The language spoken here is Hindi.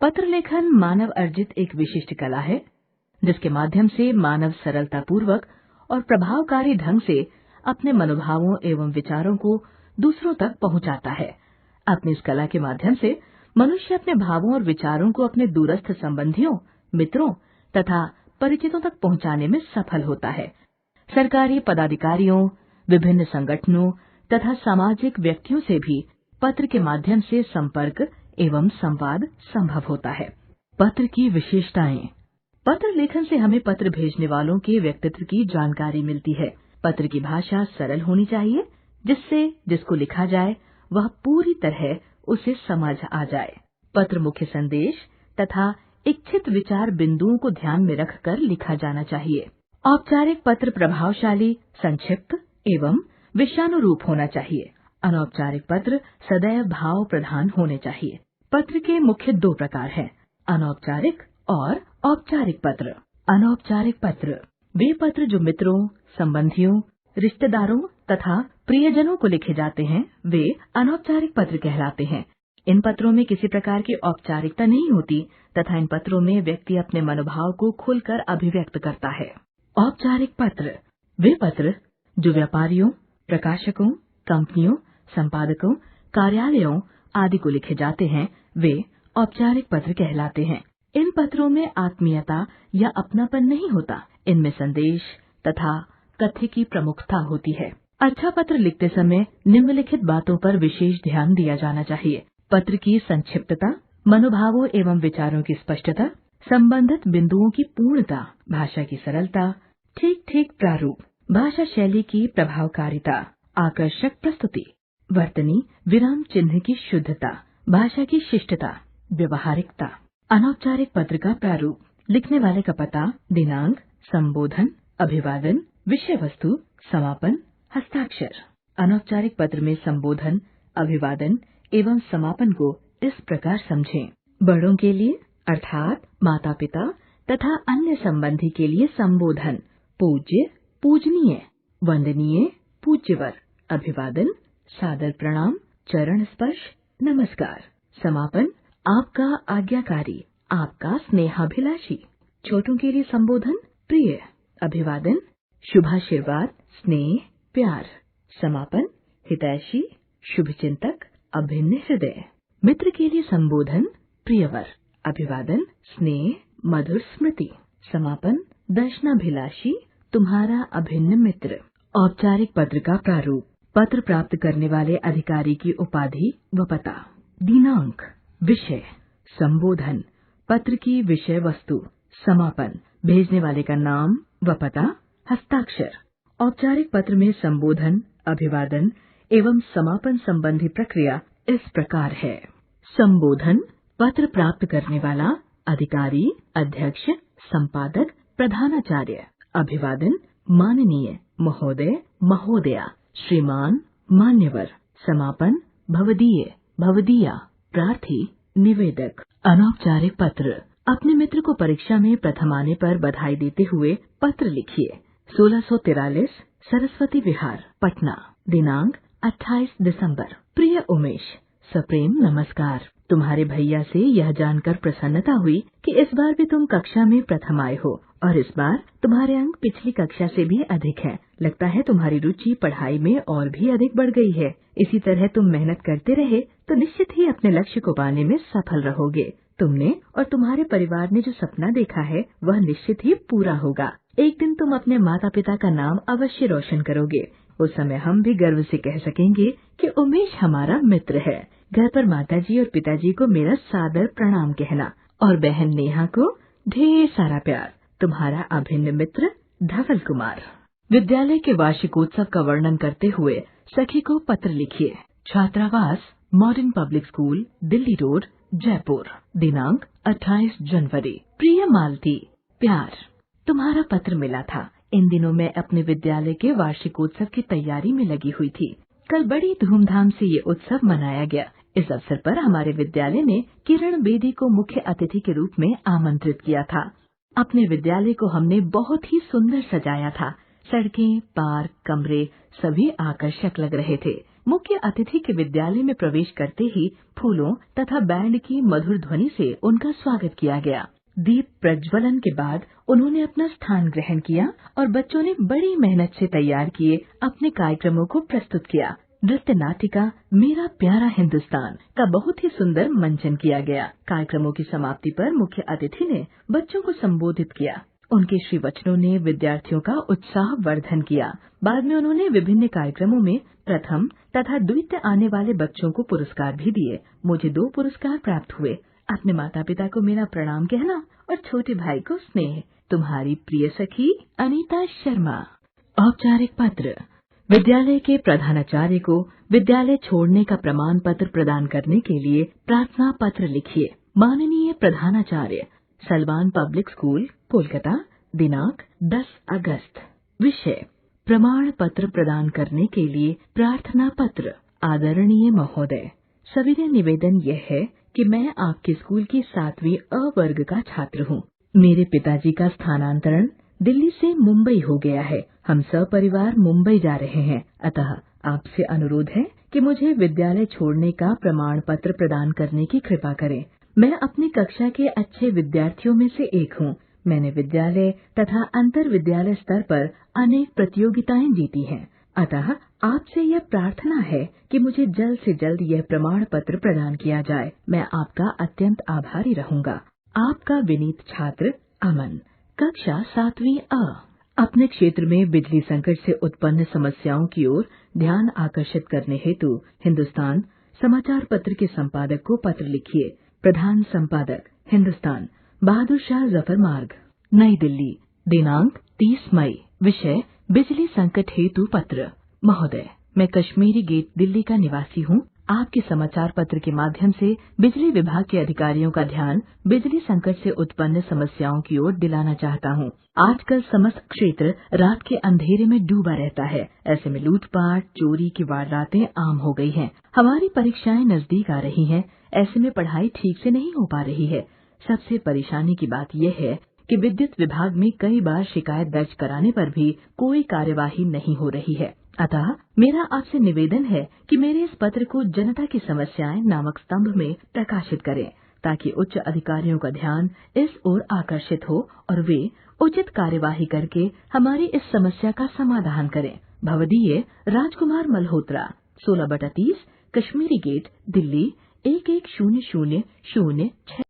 पत्र लेखन मानव अर्जित एक विशिष्ट कला है, जिसके माध्यम से मानव सरलतापूर्वक और प्रभावकारी ढंग से अपने मनोभावों एवं विचारों को दूसरों तक पहुंचाता है। अपनी इस कला के माध्यम से मनुष्य अपने भावों और विचारों को अपने दूरस्थ संबंधियों, मित्रों तथा परिचितों तक पहुंचाने में सफल होता है। सरकारी पदाधिकारियों, विभिन्न संगठनों तथा सामाजिक व्यक्तियों से भी पत्र के माध्यम से संपर्क एवं संवाद संभव होता है। पत्र की विशेषताएं। पत्र लेखन से हमें पत्र भेजने वालों के व्यक्तित्व की जानकारी मिलती है। पत्र की भाषा सरल होनी चाहिए, जिससे जिसको लिखा जाए वह पूरी तरह उसे समझ आ जाए। पत्र मुख्य संदेश तथा इच्छित विचार बिंदुओं को ध्यान में रखकर लिखा जाना चाहिए। औपचारिक पत्र प्रभावशाली, संक्षिप्त एवं विषयानुरूप होना चाहिए। अनौपचारिक पत्र सदैव भाव प्रधान होने चाहिए। पत्र के मुख्य दो प्रकार हैं, अनौपचारिक और औपचारिक पत्र। अनौपचारिक पत्र वे पत्र जो मित्रों, संबंधियों, रिश्तेदारों तथा प्रियजनों को लिखे जाते हैं, वे अनौपचारिक पत्र कहलाते हैं। इन पत्रों में किसी प्रकार की औपचारिकता नहीं होती तथा इन पत्रों में व्यक्ति अपने मनोभाव को खुलकर अभिव्यक्त करता है। औपचारिक पत्र वे पत्र जो व्यापारियों, प्रकाशकों, कंपनियों, संपादकों, कार्यालयों आदि को लिखे जाते हैं, वे औपचारिक पत्र कहलाते हैं। इन पत्रों में आत्मीयता या अपनापन नहीं होता। इनमें संदेश तथा तथ्य की प्रमुखता होती है। अच्छा पत्र लिखते समय निम्नलिखित बातों पर विशेष ध्यान दिया जाना चाहिए। पत्र की संक्षिप्तता, मनोभावों एवं विचारों की स्पष्टता, संबंधित बिंदुओं की पूर्णता, भाषा की सरलता, ठीक ठीक प्रारूप, भाषा शैली की प्रभावकारिता, आकर्षक प्रस्तुति, वर्तनी विराम चिन्ह की शुद्धता, भाषा की शिष्टता, व्यवहारिकता। अनौपचारिक पत्र का प्रारूप। लिखने वाले का पता, दिनांक, संबोधन, अभिवादन, विषय वस्तु, समापन, हस्ताक्षर। अनौपचारिक पत्र में संबोधन, अभिवादन एवं समापन को इस प्रकार समझें। बड़ों के लिए अर्थात माता पिता तथा अन्य संबंधी के लिए संबोधन, पूज्य, पूजनीय, वंदनीय, पूज्यवर, अभिवादन, सादर प्रणाम, चरण स्पर्श, नमस्कार। समापन, आपका आज्ञाकारी, आपका स्नेहाभिलाषी। छोटों के लिए संबोधन, प्रिय, अभिवादन, शुभाशीर्वाद, स्नेह, प्यार। समापन, हितैषी, शुभचिंतक, अभिन्न हृदय। मित्र के लिए संबोधन, प्रियवर, अभिवादन, स्नेह, मधुर स्मृति। समापन, दर्शनाभिलाषी, तुम्हारा अभिन्न मित्र। औपचारिक पत्र का प्रारूप। पत्र प्राप्त करने वाले अधिकारी की उपाधि व पता, दिनांक, विषय, संबोधन, पत्र की विषय वस्तु, समापन, भेजने वाले का नाम व पता, हस्ताक्षर। औपचारिक पत्र में संबोधन, अभिवादन एवं समापन संबंधी प्रक्रिया इस प्रकार है। संबोधन, पत्र प्राप्त करने वाला अधिकारी, अध्यक्ष, संपादक, प्रधानाचार्य। अभिवादन, माननीय, महोदय, महोदया, श्रीमान, मान्यवर। समापन, भवदीय, भवदीया, प्रार्थी, निवेदक। अनौपचारिक पत्र। अपने मित्र को परीक्षा में प्रथम आने पर बधाई देते हुए पत्र लिखिए। 1643, सरस्वती विहार, पटना। दिनांक 28 दिसंबर। प्रिय उमेश, सप्रेम नमस्कार। तुम्हारे भैया से यह जानकर प्रसन्नता हुई कि इस बार भी तुम कक्षा में प्रथम आए हो और इस बार तुम्हारे अंक पिछली कक्षा से भी अधिक हैं। लगता है तुम्हारी रुचि पढ़ाई में और भी अधिक बढ़ गई है। इसी तरह तुम मेहनत करते रहे तो निश्चित ही अपने लक्ष्य को पाने में सफल रहोगे। तुमने और तुम्हारे परिवार ने जो सपना देखा है वह निश्चित ही पूरा होगा। एक दिन तुम अपने माता पिता का नाम अवश्य रोशन करोगे। उस समय हम भी गर्व से कह सकेंगे कि उमेश हमारा मित्र है। घर पर माताजी और पिताजी को मेरा सादर प्रणाम कहना और बहन नेहा को ढेर सारा प्यार। तुम्हारा अभिन्न मित्र धवल कुमार। विद्यालय के वार्षिकोत्सव का वर्णन करते हुए सखी को पत्र लिखिए। छात्रावास, modern public school, Delhi road, Jaipur. दिनांक 28 जनवरी। प्रिय मालती, प्यार। तुम्हारा पत्र मिला था। इन दिनों मैं अपने विद्यालय के वार्षिकोत्सव की तैयारी में लगी हुई थी। कल बड़ी धूमधाम से ये उत्सव मनाया गया। इस अवसर पर हमारे विद्यालय ने किरण बेदी को मुख्य अतिथि के रूप में आमंत्रित किया था। अपने विद्यालय को हमने बहुत ही सुंदर सजाया था। सड़कें, पार्क, कमरे सभी आकर्षक लग रहे थे। मुख्य अतिथि के विद्यालय में प्रवेश करते ही फूलों तथा बैंड की मधुर ध्वनि से उनका स्वागत किया गया। दीप प्रज्वलन के बाद उन्होंने अपना स्थान ग्रहण किया और बच्चों ने बड़ी मेहनत से तैयार किए अपने कार्यक्रमों को प्रस्तुत किया। नृत्य नाटिका मेरा प्यारा हिंदुस्तान का बहुत ही सुंदर मंचन किया गया। कार्यक्रमों की समाप्ति पर मुख्य अतिथि ने बच्चों को संबोधित किया। उनके श्री वचनों ने विद्यार्थियों का उत्साह वर्धन किया। बाद में उन्होंने विभिन्न कार्यक्रमों में प्रथम तथा द्वितीय आने वाले बच्चों को पुरस्कार भी दिए। मुझे 2 पुरस्कार प्राप्त हुए। अपने माता पिता को मेरा प्रणाम कहना और छोटे भाई को स्नेह। तुम्हारी प्रिय सखी अनीता शर्मा। औपचारिक पत्र। विद्यालय के प्रधानाचार्य को विद्यालय छोड़ने का प्रमाण पत्र प्रदान करने के लिए प्रार्थना पत्र लिखिए। माननीय प्रधानाचार्य, सलमान पब्लिक स्कूल, कोलकाता, दिनांक 10 अगस्त। विषय प्रमाण पत्र प्रदान करने के लिए प्रार्थना पत्र। आदरणीय महोदय, सविनय निवेदन यह है कि मैं आपके स्कूल की 7वीं अ वर्ग का छात्र हूँ। मेरे पिताजी का स्थानांतरण दिल्ली से मुंबई हो गया है। हम सपरिवार मुंबई जा रहे हैं। अतः आपसे अनुरोध है कि मुझे विद्यालय छोड़ने का प्रमाण पत्र प्रदान करने की कृपा करें। मैं अपनी कक्षा के अच्छे विद्यार्थियों में से एक हूँ। मैंने विद्यालय तथा अंतर विद्यालय स्तर पर अनेक प्रतियोगिताएं जीती हैं। अतः आपसे यह प्रार्थना है कि मुझे जल्द से जल्द यह प्रमाण पत्र प्रदान किया जाए। मैं आपका अत्यंत आभारी रहूंगा। आपका विनीत छात्र अमन, कक्षा 7वीं अ। अपने क्षेत्र में बिजली संकट से उत्पन्न समस्याओं की ओर ध्यान आकर्षित करने हेतु हिंदुस्तान समाचार पत्र के संपादक को पत्र लिखिए। प्रधान संपादक, हिंदुस्तान, बहादुर शाह जफर मार्ग, नई दिल्ली, दिनांक 30 मई। विषय बिजली संकट हेतु पत्र। महोदय, मैं कश्मीरी गेट दिल्ली का निवासी हूँ। आपके समाचार पत्र के माध्यम से बिजली विभाग के अधिकारियों का ध्यान बिजली संकट से उत्पन्न समस्याओं की ओर दिलाना चाहता हूँ। आजकल समस्त क्षेत्र रात के अंधेरे में डूबा रहता है। ऐसे में लूटपाट, चोरी की वारदातें आम हो गई हैं। हमारी परीक्षाएं नजदीक आ रही हैं। ऐसे में पढ़ाई ठीक से नहीं हो पा रही है। सबसे परेशानी की बात यह है कि विद्युत विभाग में कई बार शिकायत दर्ज कराने पर भी कोई कार्यवाही नहीं हो रही है। अतः मेरा आपसे निवेदन है कि मेरे इस पत्र को जनता की समस्याएं नामक स्तंभ में प्रकाशित करें, ताकि उच्च अधिकारियों का ध्यान इस ओर आकर्षित हो और वे उचित कार्यवाही करके हमारी इस समस्या का समाधान करें। भवदीय राजकुमार मल्होत्रा, 16/30, कश्मीरी गेट, दिल्ली 110006।